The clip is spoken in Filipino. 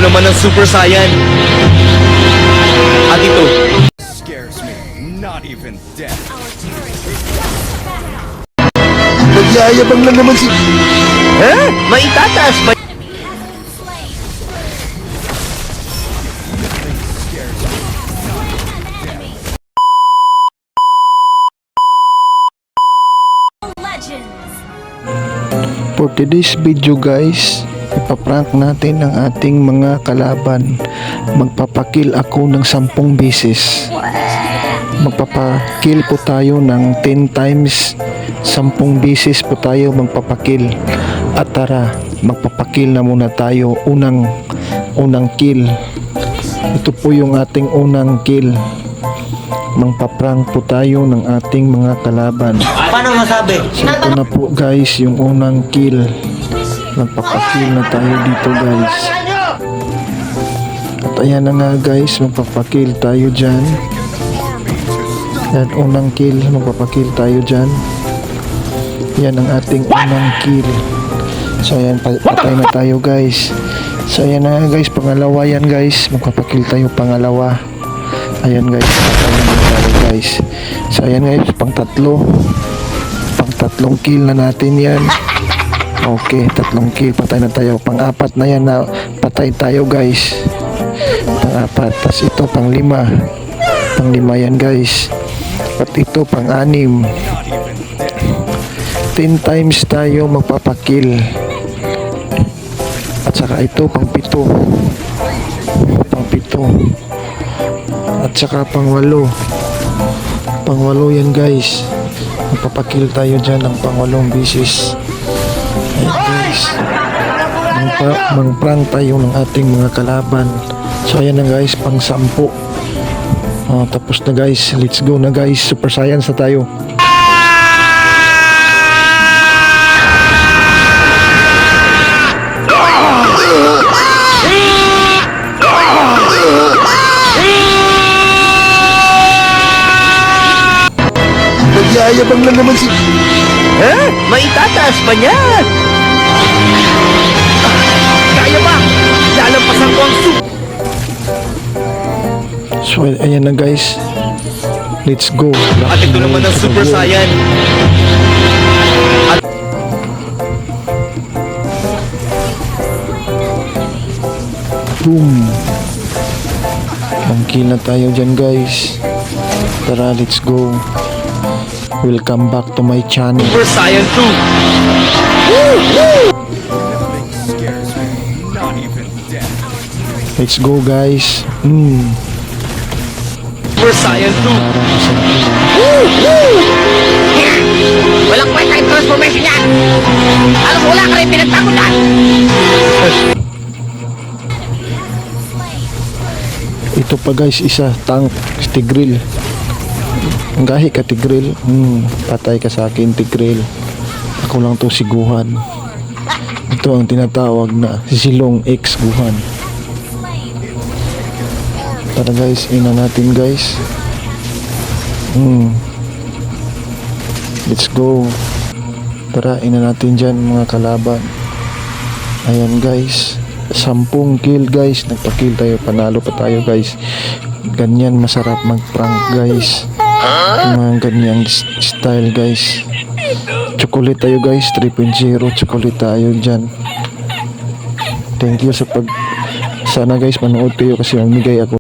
naman ng Super Saiyan. At ito, Scares me, not even death. Nagyayabang lang naman si... maitataas ba? For today's video guys, ipaprank natin ang ating mga kalaban. Magpapakil ako ng 10 beses. Magpapakil po tayo ng 10 times. 10 beses po tayo magpapakil. At tara, magpapakil na muna tayo. Unang kill. Ito po yung ating unang kill. Magpaprank po tayo ng ating mga kalaban. Paano masabi? So ito na po guys yung unang kill. Magpapakil na tayo dito guys. At ayan na nga guys, magpapakil tayo dyan. Yan, unang kill, magpapakil tayo dyan. Yan ang ating unang kill. So ayan, patay na tayo guys. So ayan na nga guys, pangalawa yan guys. Magpapakil tayo pangalawa. Ayan guys, patay na tayo guys. So ayan guys, pang-tatlong kill na natin yan. Okay, 3 kill, patay na tayo. Pang-4 na yan na patay tayo guys. Pang-4, tas ito pang-5. Pang-5 yan guys. At ito pang-6. 10 times tayo magpapakil. At saka ito pang-7. Pang-7. At saka pang-8. Pang-8 yan guys. Magpapakil tayo dyan ng pang-8 beses. Ayan guys, mang-prank tayo ng ating mga kalaban. So ayan na guys, pang-10. Tapos na guys, let's go na guys. Super Saiyan na tayo. Nagyayabang lang naman si... Maitataas ba niya? Kaya ba? Lalampasan ko ang So ayan na guys, let's go. At ito naman ang Super Saiyan. At Boom. Kill na tayo dyan guys. Tara, let's go. Welcome back to my channel. Super Saiyan 2. Scares me, not even death. Let's go guys. Super Saiyan 2. Parang isang kill. Walang kwenta yung transformation niya. Alam mo, wala ka rin pinagtakutan. Ito pa guys, isa tank, Tigreal. Ang gahi ka Tigreal. Patay ka sa akin Tigreal. Ako lang to si Gohan. Ito ang tinatawag na Silong X Gohan. Tara guys, ina natin guys. Let's go. Tara, ina natin dyan mga kalaban. Ayan guys, 10 kill guys. Nagpa-kill tayo, panalo pa tayo guys. Ganyan masarap mag-prank guys. Mga ganyang style guys. Chocolate tayo guys, 3.0 chocolate tayo dyan. Thank you sa sana guys manood kayo kasi mamigay ako